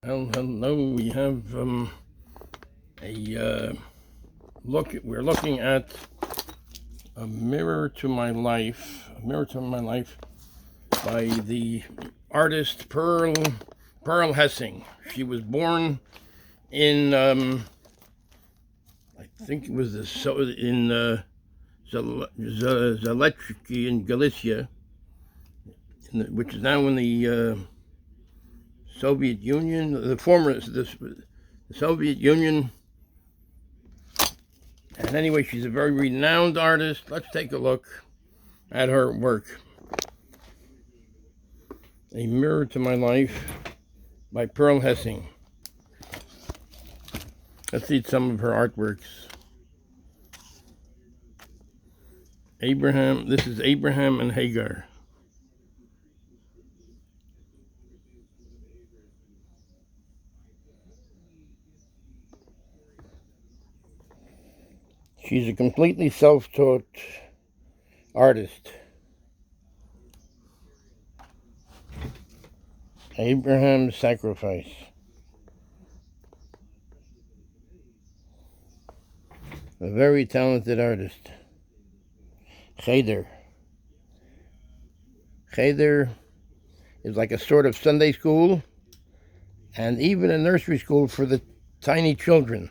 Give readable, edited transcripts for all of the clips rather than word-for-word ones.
Well, hello. We have a look. We're looking at a mirror to my life. A mirror to my life by the artist Perl Hessing. She was born in I think it was in Zaleczki in Galicia, which is now in the Soviet Union, the Soviet Union. And anyway, she's a very renowned artist. Let's take a look at her work. A Mirror to My Life by Perl Hessing. Let's see some of her artworks. This is Abraham and Hagar. She's a completely self-taught artist. Abraham's Sacrifice. A very talented artist. Cheder. Cheder is like a sort of Sunday school and even a nursery school for the tiny children.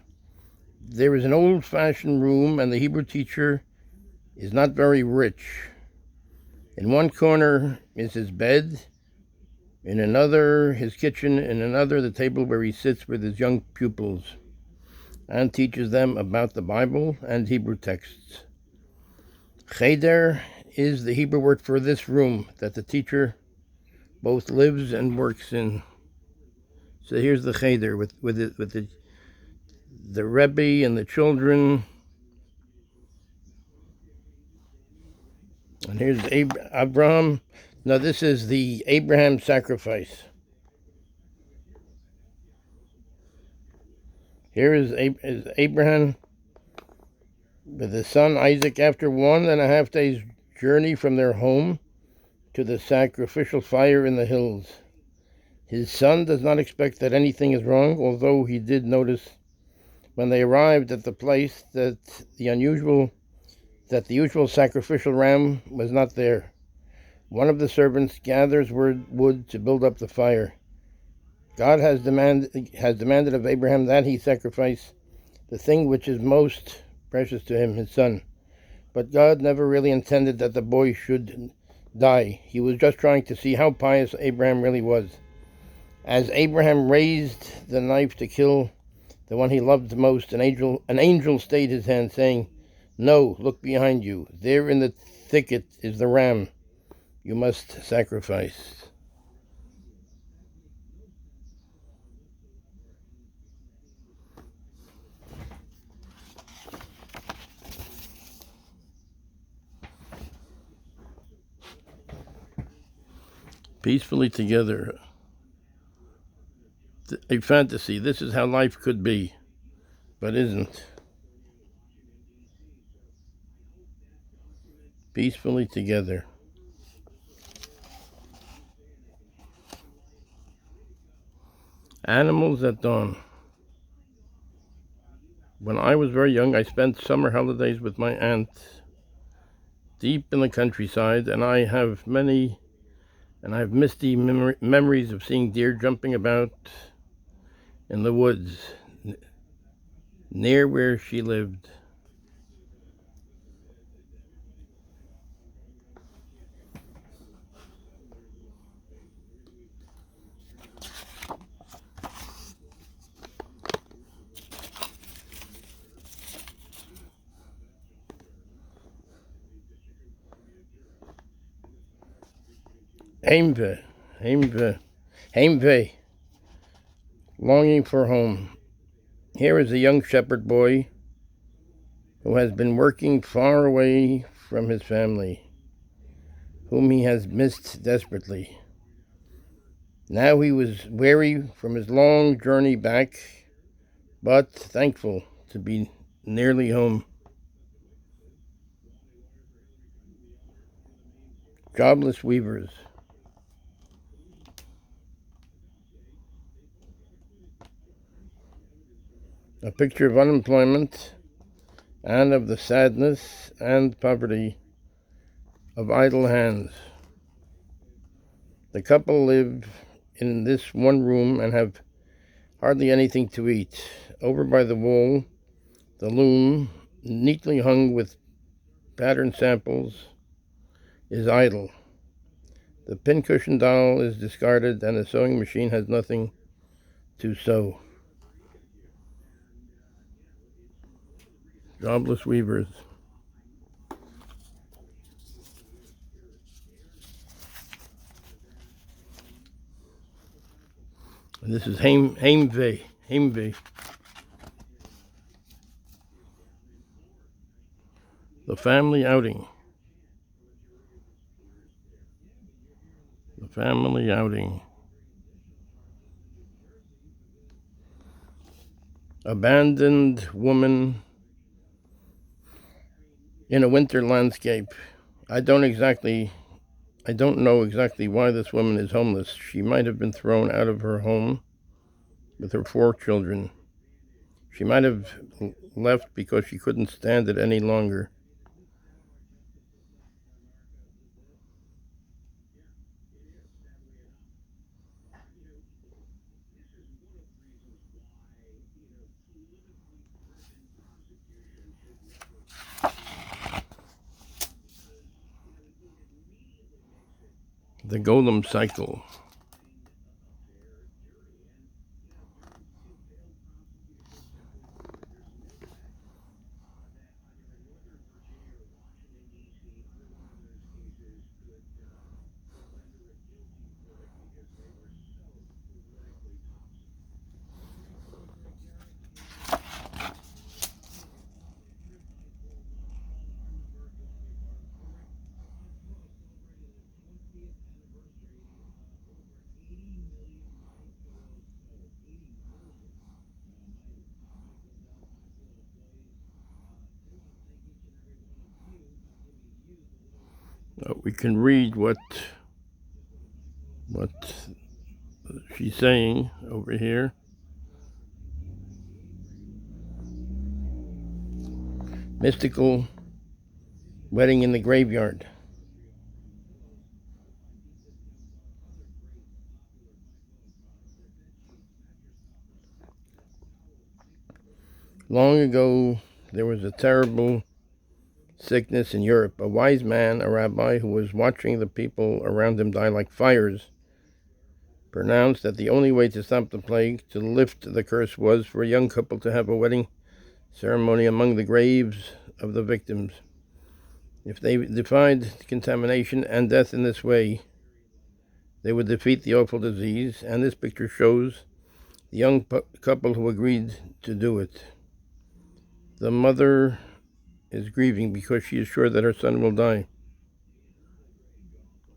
There is an old-fashioned room, and the Hebrew teacher is not very rich. In one corner is his bed, in another his kitchen, in another the table where he sits with his young pupils and teaches them about the Bible and Hebrew texts. Cheder is the Hebrew word for this room that the teacher both lives and works in. So here's the Cheder with the Rebbe and the children. And here's Abraham. Now this is the Abraham sacrifice. Here is Abraham with his son Isaac after 1.5 days' journey from their home to the sacrificial fire in the hills. His son does not expect that anything is wrong, although he did notice when they arrived at the place that the usual sacrificial ram was not there. One of the servants gathers wood to build up the fire. God has demanded of Abraham that he sacrifice the thing which is most precious to him, his son. But God never really intended that the boy should die. He was just trying to see how pious Abraham really was. As Abraham raised the knife to kill the one he loved most, an angel stayed his hand, saying, "No, look behind you. There in the thicket is the ram you must sacrifice." Peacefully together. A fantasy. This is how life could be, but isn't. Peacefully together. Animals at dawn. When I was very young, I spent summer holidays with my aunt deep in the countryside, and I have misty memories of seeing deer jumping about in the woods near where she lived. Heimweh, Heimweh, Heimweh, longing for home. Here is a young shepherd boy who has been working far away from his family, whom he has missed desperately. Now he was weary from his long journey back, but thankful to be nearly home. Jobless weavers. A picture of unemployment and of the sadness and poverty of idle hands. The couple live in this one room and have hardly anything to eat. Over by the wall, the loom, neatly hung with pattern samples, is idle. The pincushion doll is discarded, and the sewing machine has nothing to sew. Jobless weavers. And this is Heimweh. The family outing. The family outing. Abandoned woman in a winter landscape. I don't know exactly why this woman is homeless. She might have been thrown out of her home with her 4 children. She might have left because she couldn't stand it any longer. The golem cycle. We can read what she's saying over here. Mystical wedding in the graveyard. Long ago, there was a terrible sickness in Europe. A wise man, a rabbi, who was watching the people around him die like fires, pronounced that the only way to stop the plague, to lift the curse, was for a young couple to have a wedding ceremony among the graves of the victims. If they defied contamination and death in this way, they would defeat the awful disease, and this picture shows the young couple who agreed to do it. The mother is grieving because she is sure that her son will die.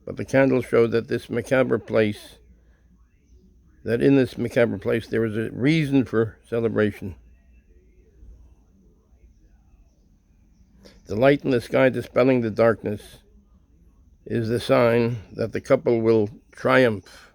But the candles show that in this macabre place there is a reason for celebration. The light in the sky dispelling the darkness is the sign that the couple will triumph.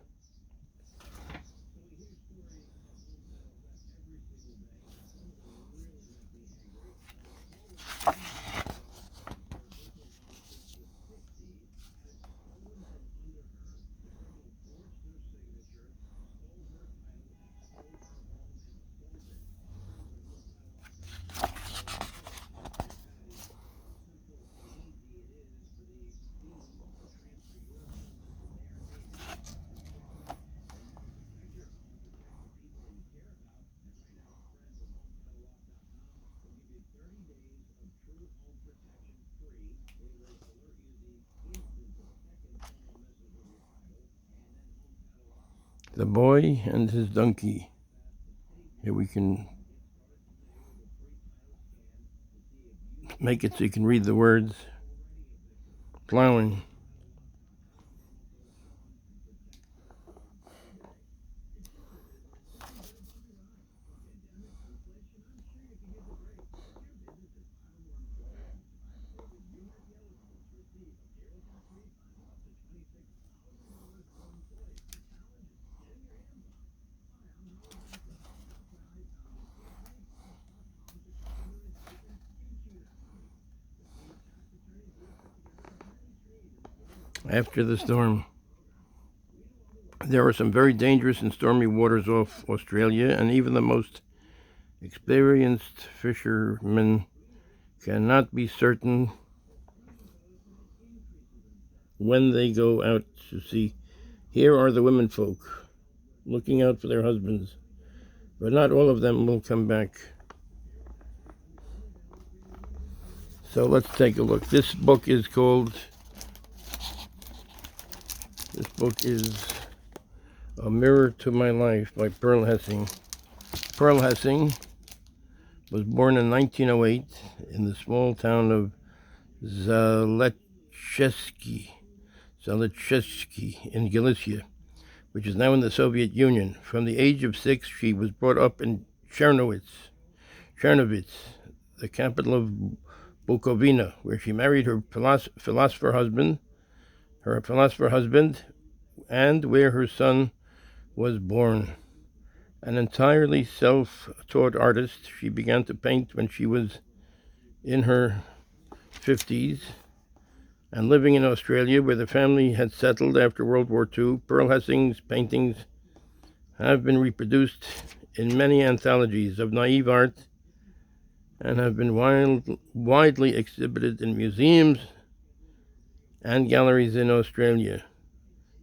The boy and his donkey. Here we can make it so you can read the words. Plowing. after the storm. There are some very dangerous and stormy waters off Australia, and even the most experienced fishermen cannot be certain when they go out to sea. Here are the women folk looking out for their husbands, but not all of them will come back. So let's take a look. This book is A Mirror to My Life by Perl Hessing. Perl Hessing was born in 1908 in the small town of Zalechevsky in Galicia, which is now in the Soviet Union. From the age of 6, she was brought up in Chernovitz, the capital of Bukovina, where she married her philosopher husband, and where her son was born. An entirely self-taught artist, she began to paint when she was in her 50s, and living in Australia, where the family had settled after World War II. Perl Hessing's paintings have been reproduced in many anthologies of naive art and have been widely exhibited in museums and galleries in Australia,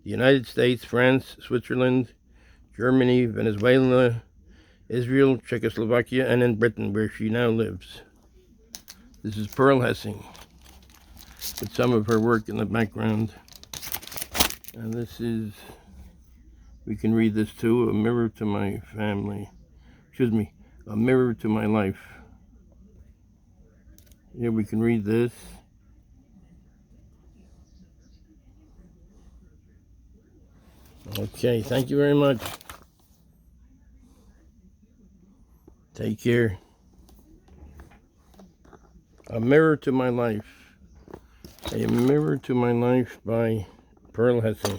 the United States, France, Switzerland, Germany, Venezuela, Israel, Czechoslovakia, and in Britain, where she now lives. This is Perl Hessing, with some of her work in the background. And this is, we can read this too, A Mirror to My Family. A Mirror to My Life. Here we can read this. Okay, thank you very much. Take care. A Mirror to My Life. A Mirror to My Life by Perl Hessing.